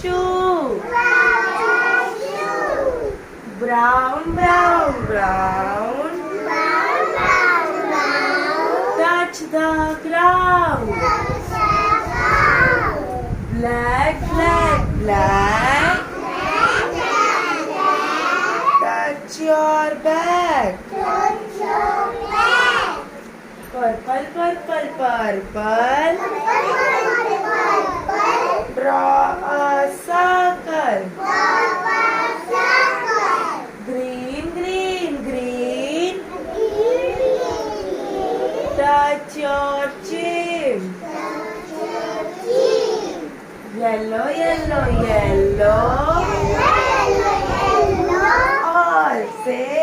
shoe. Brown, brown, brown. Touch the ground. Black, black, black. Touch your back. Purple, purple, purple. Draw a circle. Green, green, green. Touch your chin. Yellow, yellow, yellow. All say